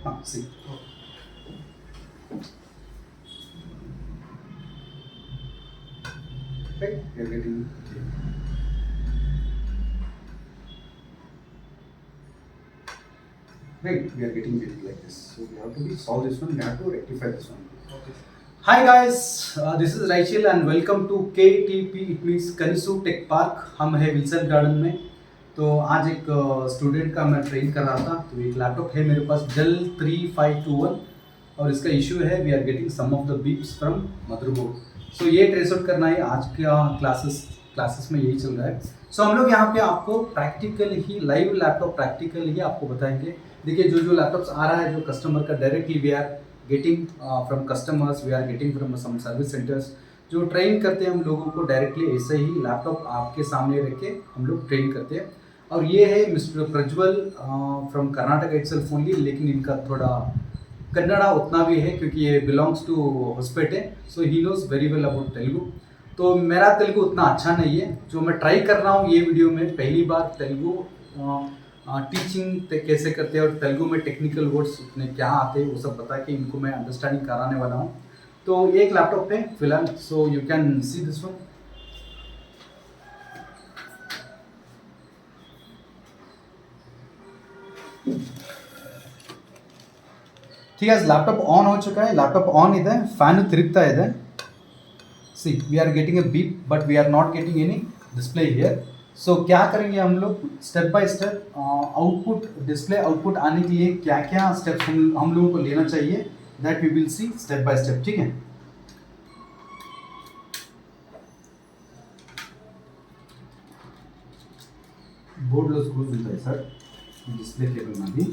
See. Right, we are getting. Right, we are getting it like this. So we have to solve this one. We have to rectify this one. Okay. Hi guys, this is Rachel and welcome to KTP. It means कनिसू tech park. हम है Wilson garden में. तो आज एक student का मैं train कर रहा था. तो एक लैपटॉप है मेरे पास Dell 3521 और इसका इशू है we are getting some of the beeps from motherboard. So ये ट्रेस आउट करना है. आज का क्लासेस में यही चल रहा है. सो हम लोग यहाँ पे आपको प्रैक्टिकल ही लाइव लैपटॉप प्रैक्टिकल ही आपको बताएंगे. देखिए जो लैपटॉप्स आ रहा है जो कस्टमर का directly we are getting from customers, we are getting from some service centres. जो ट्रेन करते हैं हम लोगों को डायरेक्टली ऐसे ही लैपटॉप आपके सामने रख के हम लोग ट्रेन करते हैं. और ये है mister Prajwal from Karnataka itself only. लेकिन इनका थोड़ा कन्नड़ा उतना भी है क्योंकि ये belongs to Hospete. So he knows very well about Telugu. तो मेरा तेलुगु उतना अच्छा नहीं है. जो मैं ट्राई कर रहा हूँ ये वीडियो में पहली बार तेलुगु टीचिंग कैसे करते हैं और तेलुगु में टेक्निकल वर्ड्स इतने क्या आते हैं वो सब बता के इनको मैं अंडरस्टैंडिंग कराने वाला हूँ. तो एक लैपटॉप है फिलहाल. So you can see this one. ठीक है, लैपटॉप ऑन हो चुका है. लैपटॉप ऑन ಇದೆ, ಫ್ಯಾನ್ ತಿರುಗ್ತಾ ಇದೆ. See we are getting a beep but we are not getting any display here. So क्या करेंगे हम लोग step by step output display output आने के लिए क्या क्या स्टेप्स हम लोगों को लेना चाहिए that we will see step by step. ठीक है. ಬೋರ್ಡ್లో ಸ್ಕ್ರೂಸ್ ఉంటాయి సార్ డిస్ప్లే కేబుల్ నాది.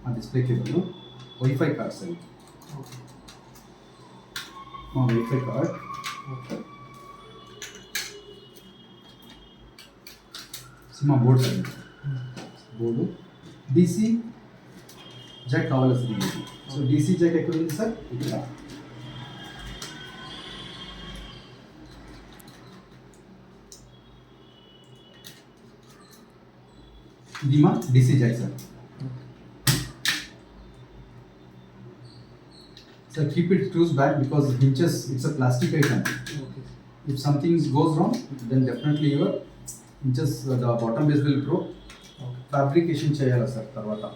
ఆ display cable wifi card sir. మా వైఫై కార్డ్ సిమా board sir. Board DC jack కావాలి సార్. సో డీసీ జాక్ ఎక్కడ ఉంది సార్? ఇక్కడ. ఇది మా DC jack sir. So keep it screws back because hinges it's a plastic item. Okay. If something goes wrong, then definitely your hinges the bottom base will broke. Okay. Fabrication cheyala sir tarvata.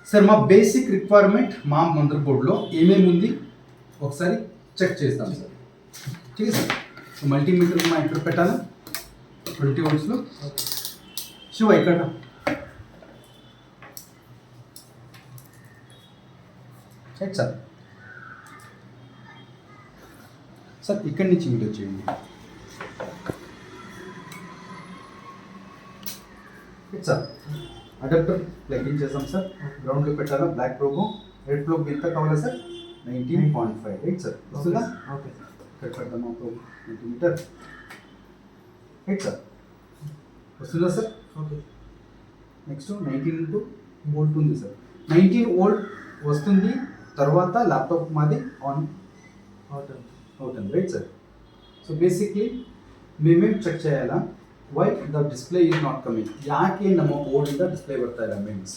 Sir మా basic requirement మా mother బోర్డ్లో ఏమేమి ఉంది ఒకసారి check చేస్తాం sir. ठीक है sir. तो मल्टीमीटर मैं ఇక్కడ పెట్టాను 20 వోల్ట్స్లో. శివ ఇక్కడ రైట్ సార్. సార్ ఇక్కడి నుంచి వీడియో చేయండి. Right sir. Adapter plug in చేసాం సార్. గ్రౌండ్లో పెట్టాలా. బ్లాక్ ప్రోబో రెడ్ ప్రోబ్ ఎంత కావాలా సార్? 19.5. Right sir. వస్తుందా? ఓకే. कट करता हूँ आपको सेंटीमीटर. Right sir. वस्तुंदा सर? ओके. నెక్స్ట్ 19 వోల్ట్ ఉంది సార్. 19 వోల్ట్ వస్తుంది. తర్వాత ల్యాప్టాప్ మాది ఆన్ అవుతుంది. Right sir. సో బేసిక్లీ మేమేం చెక్ చేయాలా why the display is not coming. ಯಾಕೆ ನಮ್ಮ ಬೋರ್ಡಿಂದ ಡಿಸ್ಪ್ಲೇ ಬರ್ತಾ ಇಲ್ಲ ಮೇನ್ಸ್.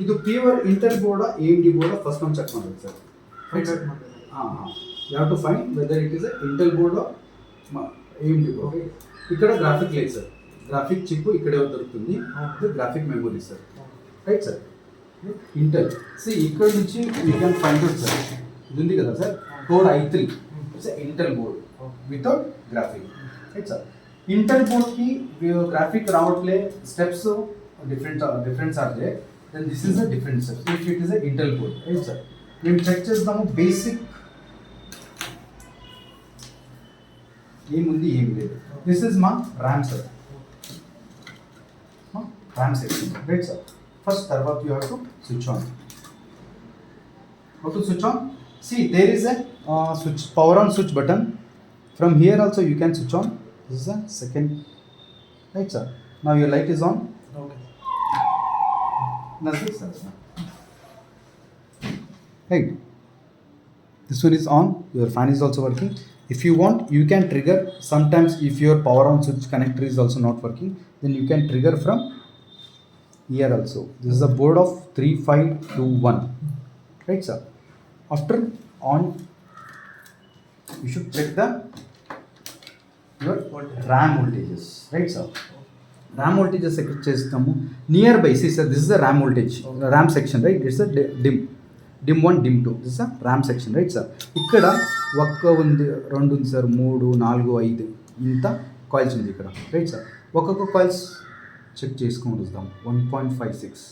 ಇದು ಪ್ಯೂರ್ ಇಂಟೆಲ್ ಬೋರ್ಡ AMD ಬೋರ್ಡ ಫಸ್ಟ್ ನಾವು ಚೆಕ್ ಮಾಡಬೇಕು ಸರ್. Right sir. ಹಾಂ ಹಾಂ. You have to find whether it is a Intel board or AMD board. ఇక్కడ గ్రాఫిక్ లేదు సార్. గ్రాఫిక్ చిప్ ఇక్కడే దొరుకుతుంది. ఇది graphic memory sir. Right sir. Intel see ఇక్కడ నుంచి you can find out sir. ఇది ఉంది కదా sir core i3 it's Intel board without graphic. Right sir. Intel బోర్డ్కి గ్రాఫిక్ రావట్లే steps difference are they then this is a difference sir if it is a Intel board. Right sir. మేము check చేస్తాము basic ఏముంది ఏం లేదు. This is మా RAM sir. RAM section. Right sir. First తర్వాత you have to switch on. How to switch on? See there is a switch power on switch button. From here also you can switch on. This is a second. Right sir. Now your light is on. Okay. నజదీక్ sir. Right. This one is on, your fan is also working. If you want, you can trigger. Sometimes if your power on switch connector is also not working, then you can trigger from here also. This is a board of 3521, right sir? After on, you should check the your RAM voltages, right sir? RAM voltages ఎక్కడ చేస్తాము, near by. See sir, this is the RAM voltage, RAM section, right? It's a dim 1 dim 2, this is a RAM section, right sir? ఇక్కడ ఒక్క ఉంది, రెండు ఉంది sir, 3 4 5 ఇంత coils ఉంది ఇక్కడ, రైట్ సార్? ఒక్కొక్క కాయిల్స్ చెక్ చేసుకొని వస్తాం. 1.56,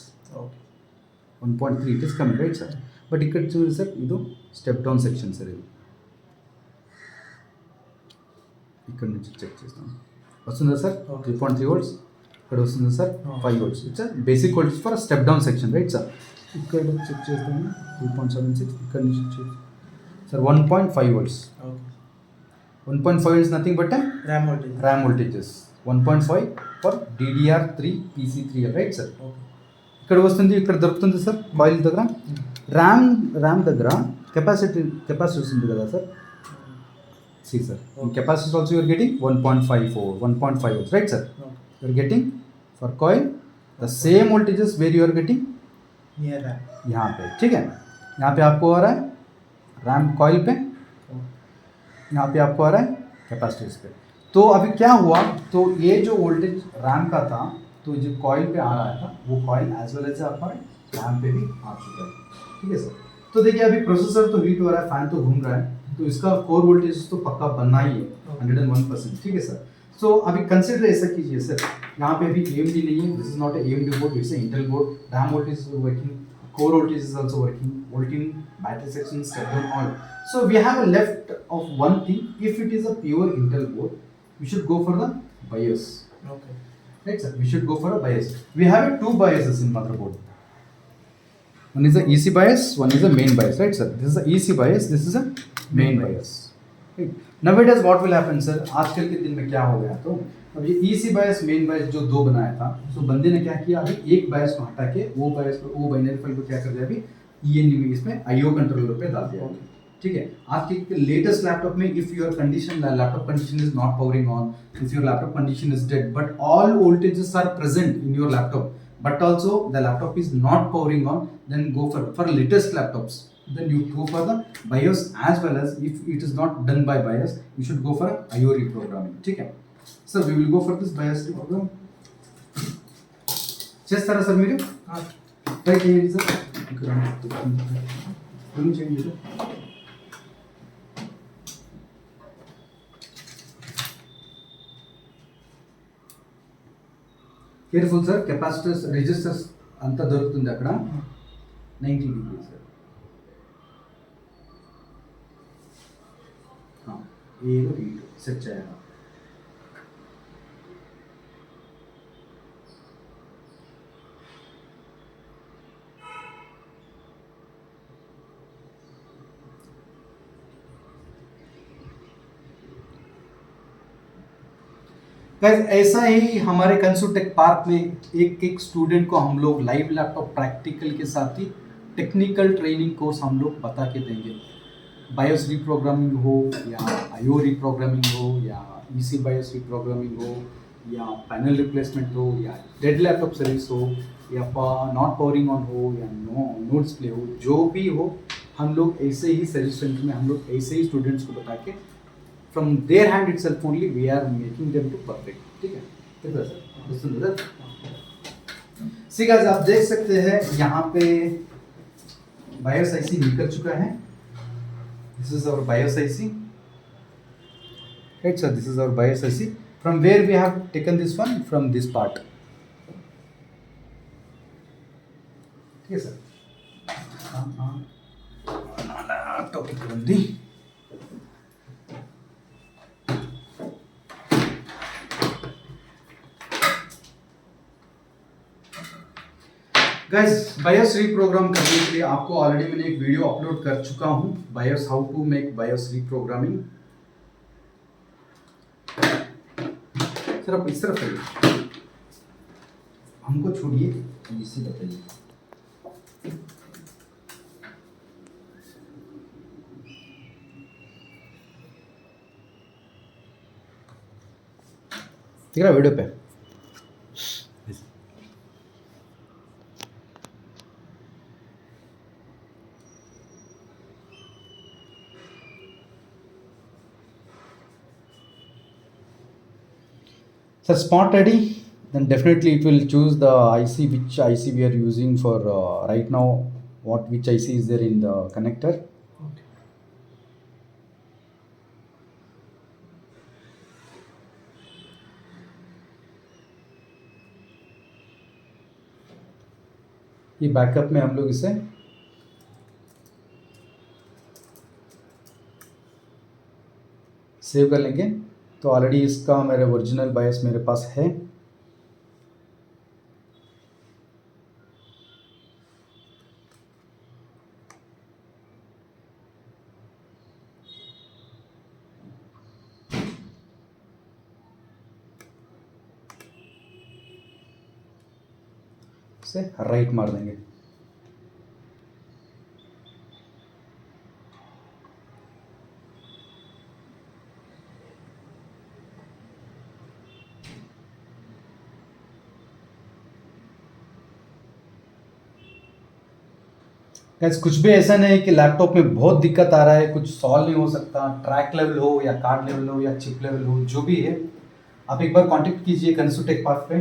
1.3 it is coming, right sir? But ఇక్కడ చూడండి సార్, ఇది స్టెప్ డౌన్ సెక్షన్ సార్. ఇది ఇక్కడ నుంచి చెక్ చేస్తాం. వస్తుందా సార్? 3.3 volts. ఇక్కడ వస్తుందా sir? 5 volts. It's basic voltage for step down section, right sir? ఇక్కడ చెక్ చేస్తాము 3.76. ఇక్కడ నుంచి check sir 1.5 volts. 1.5 is nothing but a RAM voltages. 1.5 for DDR3 PC3, right sir? ఇక్కడ వస్తుంది, ఇక్కడ దొరుకుతుంది సార్ కాయిల్ దగ్గర. ర్యామ్ దగ్గర కెపాసిటీ ఉంది కదా sir? See sir, in capacitors also you are getting 1.54, 1.5 volts, right sir? You are getting for coil the same voltages where you are getting near RAM. यहाँ पे ठीक है, यहाँ पे आपको आ रहा है RAM coil पे, यहाँ पे आपको आ रहा है कैपेसिटर्स पे. तो अभी क्या हुआ, तो ये जो वोल्टेज RAM का था, तो जो कॉइल पे आ रहा था, वो कॉइल एज वेल एज आपका RAM पे भी आ चुका है, ठीक है सर? तो देखिए अभी प्रोसेसर तो हीट हो रहा है, फैन तो घूम रहा है, तो इसका कोर वोल्टेज तो पक्का बनना ही है 101%, ठीक है सर? सो अभी कंसिडर ऐसा कीजिए सर, यहाँ पे अभी AMD नहीं है, this is not a AMD board, it's a Intel board. RAM voltage is working, core voltage is also working, voltage battery section step down all. So we have a left of one thing. If it is a pure Intel board, we should go for the BIOS. Okay, right sir? We should go for a BIOS. We have two BIOSes in motherboard. One is the EC BIOS, one is the main BIOS, right sir? This is the EC BIOS, this is a main BIOS. Right? Nowadays what will happen sir, आजकल के दिन में क्या हो गया, तो अब ये EC BIOS मेन BIOS जो दो बनाया था, तो बंदे ने क्या किया, अभी एक BIOS को हटा के वो BIOS को, वो बाइनरी फाइल को क्या कर दिया, अभी ENV इसमें IO कंट्रोलर पे डाल दिया, ठीक है? आपके लेटेस्ट लैपटॉप में if your condition, laptop condition is not powering on, if your laptop condition is dead, but all voltages are present in your laptop, but also the laptop is not powering on, then go for latest laptops, then you go for the BIOS, as well as if it is not done by BIOS, you should go for IO reprogramming, ठीक है? So we will go for this BIOS reprogram. చేస్తారా sir మీరు? Try చేయండి sir. చేయండి sir. Careful sir, capacitors resistors అంతా దొరుకుతుంది అక్కడ. 90 degrees sir. ఏదో హీట్ సెట్ చేయాలి. गाइस ऐसा ही हमारे कंसू टेक पार्क में एक एक स्टूडेंट को हम लोग लाइव लैपटॉप प्रैक्टिकल के साथ ही टेक्निकल ट्रेनिंग कोर्स हम लोग बता के देंगे. बायोस रीप्रोग्रामिंग हो या आईओ रीप्रोग्रामिंग हो या ईसी बायोस रीप्रोग्रामिंग हो या पैनल रिप्लेसमेंट हो या डेड लैपटॉप सर्विस हो या नॉट पावरिंग ऑन हो या नो डिस्प्ले हो, जो भी हो हम लोग ऐसे ही सर्विस सेंटर में हम लोग ऐसे ही स्टूडेंट्स को बता के from their hand itself only we are making them to perfect, ठीक है? ठीक है सर. सी गाइस आप देख सकते हैं यहाँ पे BIOS IC निकल चुका है. This is our BIOS IC, right sir? This is our BIOS IC. From where we have taken this one, from this part, ठीक है सर? टॉपिक ఉంది. गाइस बायोस रीप्रोग्राम करने के लिए आपको ऑलरेडी मैंने एक वीडियो अपलोड कर चुका हूं, BIOS how to make BIOS reprogramming. Sir आप इस तरफ आइए, हमको छोड़िए, इसी बताइए. दिख रहा वीडियो पे? So spot ready, then definitely it will choose the IC, which IC we are using for right now, which IC is there in the connector. Okay. ये बैकअप में हम लोग इसे सेव कर लेंगे। तो ऑलरेडी इसका मेरे ओरिजिनल बायस मेरे पास है। से राइट मार देंगे। गाइस कुछ भी ऐसा नहीं है कि लैपटॉप में बहुत दिक्कत आ रहा है, कुछ सॉल्व नहीं हो सकता, ट्रैक लेवल हो या कार्ड लेवल हो या चिप लेवल हो, जो भी है आप एक बार कांटेक्ट कीजिए कनसू टेक पार्क पे।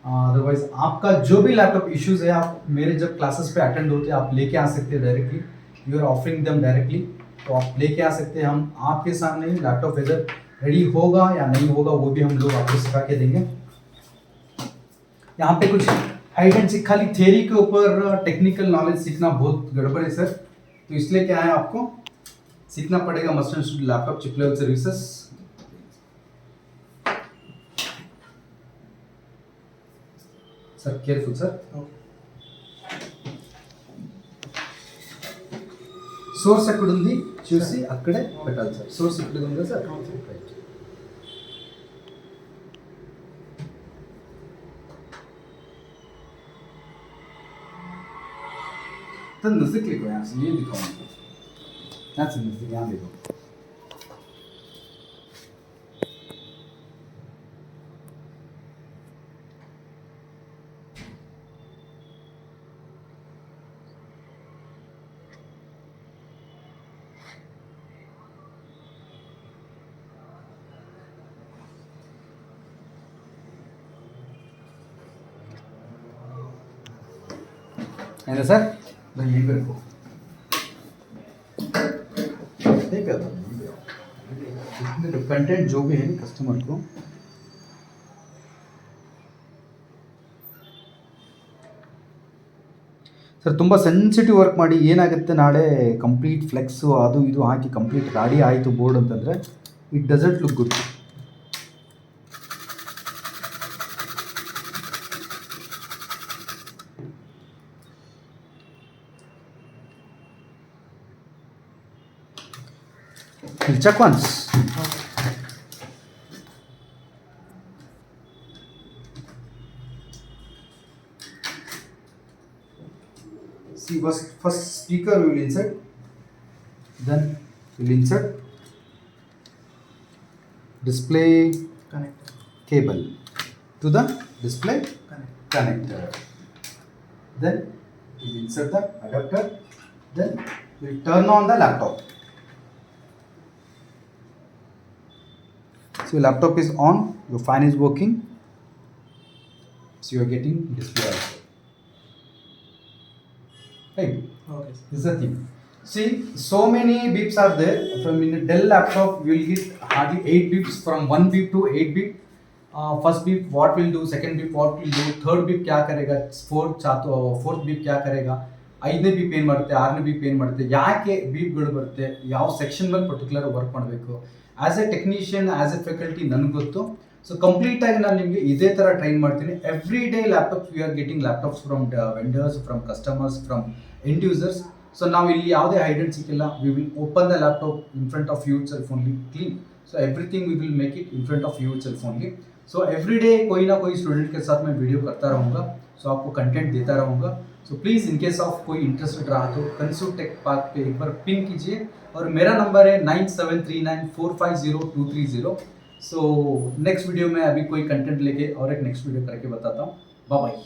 अदरवाइज आपका जो भी लैपटॉप इश्यूज है आप मेरे जब क्लासेस पे अटेंड होते हैं आप लेके आ सकते हैं directly, you are offering them directly, तो आप लेके आ सकते हैं। हम आपके सामने लैपटॉप वेदर रेडी होगा या नहीं होगा वो भी हम लोग आपको सिखा के देंगे। यहाँ पे कुछ हाइड एंड सीक, खाली थियरी के ऊपर टेक्निकल नॉलेज सीखना बहुत गड़बड़ है सर, तो इसलिए क्या है आपको सीखना पड़ेगा must and should laptop chip level services. Sir careful sir. Source ఎక్కడ ఉంది చూసి అక్కడే పెట్టాలి సార్। సోర్స్ ఇక్కడ ఉందా సార్? రైట్। तो नजदीक लिखो यहाँ से, ये दिखाओ यहाँ से नजदीक, यहाँ देखो। है ना सर? भाई यहीं पे रखो। ठीक है तो कंटेंट जो भी है कस्टमर को ಸರ್ ತುಂಬ ಸೆನ್ಸಿಟಿವ್ ವರ್ಕ್ ಮಾಡಿ ಏನಾಗುತ್ತೆ ನಾಳೆ ಕಂಪ್ಲೀಟ್ ಫ್ಲೆಕ್ಸು ಅದು ಇದು ಹಾಕಿ ಕಂಪ್ಲೀಟ್ ಗಾಡಿ ಆಯಿತು ಬೋರ್ಡ್ ಅಂತಂದರೆ it doesn't look good. We'll check once. See, first speaker we will insert, then we'll insert display cable to the display connector. Then we'll insert the adapter. Then we'll turn on the laptop. So your laptop is on, your fan is working, so you are getting display also. Right? Okay. This is the thing. See, so many beeps are there. From in a Dell laptop, you will get hardly 8 beeps, from 1 beep to 8 beep. First beep what will do, second beep what will do, third beep क्या करेगा, fourth beep क्या करेगा, ಐದನೇ beep ಏನು ಮಾಡುತ್ತೆ, ಆರನೇ beep ಏನು ಮಾಡುತ್ತೆ, ಯಾಕೆ ಬೀಪ್ಗಳು ಬರುತ್ತೆ, ಯಾವ ಸೆಕ್ಷನ್ ಮೇಲೆ ಪರ್ಟಿಕ್ಯುಲರ್ ವರ್ಕ್ ಮಾಡಬೇಕು, as A technician as A faculty ನನಗೆ ಗೊತ್ತು. ಸೊ ಕಂಪ್ಲೀಟಾಗಿ ನಾನು ನಿಮಗೆ ಇದೇ ಥರ ಟ್ರೈನ್ ಮಾಡ್ತೀನಿ. Every day laptops we are getting laptops from vendors, from customers, from end users. So ನಾವು ಇಲ್ಲಿ ಯಾವುದೇ ಹೈಡ್ ಅಂಡ್ ಸಿಕ್ಕಿಲ್ಲ. We will open the laptop in front of you itself only, clean. So everything we will make it in front of you itself only. So every day कोई ना कोई student के साथ मैं वीडियो करता रहूँगा, सो आपको कंटेंट देता रहूँगा. So please in case of कोई इंटरेस्टेड रहा तो कनसू टेक पार्क पे एक बार पिन कीजिए, और मेरा नंबर है 9739450230. सो नेक्स्ट वीडियो में अभी कोई कंटेंट लेके और एक नेक्स्ट वीडियो करके बताता हूँ. Bye bye.